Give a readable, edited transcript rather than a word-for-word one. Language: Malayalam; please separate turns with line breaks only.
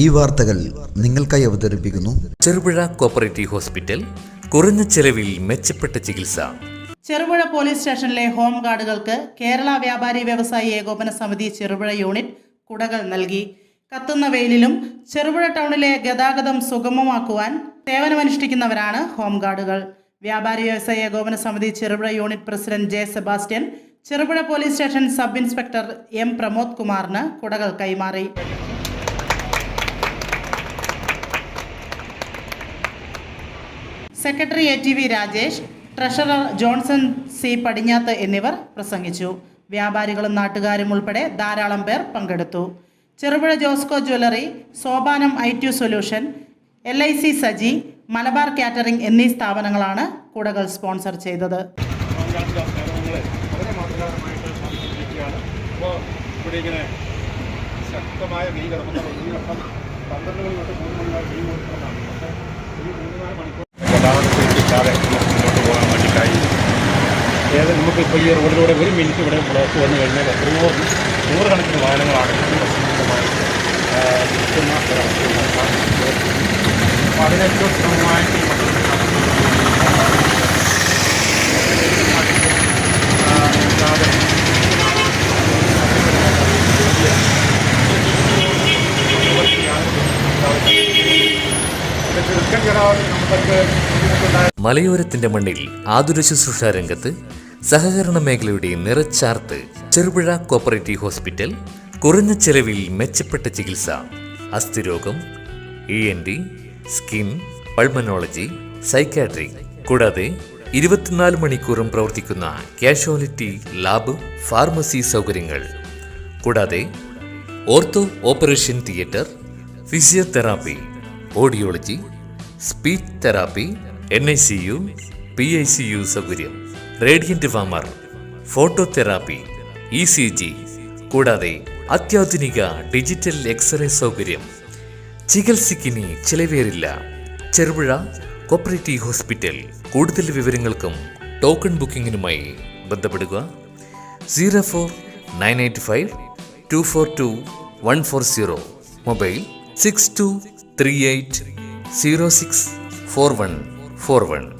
ഈ വാർത്തകൾ നിങ്ങൾക്കായി അവതരിപ്പിക്കുന്നു
ചെറുപുഴ കോപ്പറേറ്റീവ് ഹോസ്പിറ്റൽ. കുറഞ്ഞ ചെലവിൽ മെച്ചപ്പെട്ട ചികിത്സ.
ചെറുപുഴ പോലീസ് സ്റ്റേഷനിലെ ഹോം ഗാർഡുകൾക്ക് കേരള വ്യാപാരി വ്യവസായി ഏകോപന സമിതി ചെറുപുഴ യൂണിറ്റ് കുടകൾ നൽകി. കത്തുന്ന വെയിലിലും ചെറുപുഴ ടൗണിലെ ഗതാഗതം സുഗമമാക്കുവാൻ സേവനമനുഷ്ഠിക്കുന്നവരാണ് ഹോം ഗാർഡുകൾ. വ്യാപാരി വ്യവസായി ഏകോപന സമിതി Cherupuzha unit president J Sebastian Cherupuzha police station sub inspector M Pramod കുമാറിന് കുടകൾ കൈമാറി. Secretary ATV Rajesh, treasurer Johnson C Padinjath എന്നിവർ പ്രസംഗിച്ചു. വ്യാപാരികളും നാട്ടുകാരും ഉൾപ്പെടെ ധാരാളം പേർ പങ്കെടുത്തു. Cherupuzha Josco jewellery, Sopanam ITU solution, LIC Saji, Malabar catering എന്നീ സ്ഥാപനങ്ങളാണ് കുടകൾ സ്പോൺസർ ചെയ്തത്.
ശക്തമായ വെയിൽ ഇറങ്ങുന്ന ഈ വട്ടം 12 മണി തൊട്ട് 3 മണി വരെ വെയിൽ കൊടുക്കുന്നതാണ്. പക്ഷേ ഈ 3-4 മണിക്കൂർ ഗതാഗതത്തില്ലാതെ മുന്നോട്ട് പോകാൻ വേണ്ടിയിട്ടായി. നമുക്കിപ്പോൾ ഈ റോഡിലൂടെ 1 മിനിറ്റ് ഇവിടെ ബ്ലോക്ക് വന്നു കഴിഞ്ഞാൽ എത്രയോ നൂറുകണക്കിന് വാഹനങ്ങളാണ് പ്രശ്നമായി നിൽക്കുന്ന ഒരവസ്ഥയുണ്ടാക്കാൻ. അപ്പോൾ അതിനേറ്റവും ശ്രമമായിട്ട്
മലയോരത്തിന്റെ മണ്ണിൽ ആതുര ശുശ്രൂഷ രംഗത്ത് സഹകരണ മേഖലയുടെ നിറച്ചാർത്ത് ചെറുപുഴ കോപ്പറേറ്റീവ് ഹോസ്പിറ്റൽ. കുറഞ്ഞ ചെലവിൽ മെച്ചപ്പെട്ട ചികിത്സ. അസ്ഥിരോഗം, ENT, സ്കിൻ, പൾമനോളജി, സൈക്കാട്രി കൂടാതെ 24 മണിക്കൂറും പ്രവർത്തിക്കുന്ന കാഷ്വാലിറ്റി ലാബ്, ഫാർമസി സൗകര്യങ്ങൾ കൂടാതെ ortho operation theatre, physiotherapy, audiology, speech therapy, NICU, PICU സൗകര്യം, റേഡിയന്റ് വാമർ, ഫോട്ടോതെറാപ്പി, ECG കൂടാതെ അത്യാധുനിക ഡിജിറ്റൽ എക്സ്റേ സൗകര്യം. ചികിത്സയ്ക്കിനി ചിലവേറില്ല. Cherupuzha cooperative hospital. കൂടുതൽ വിവരങ്ങൾക്കും ടോക്കൺ ബുക്കിങ്ങിനുമായി ബന്ധപ്പെടുക 04985242 മൊബൈൽ 6238064141.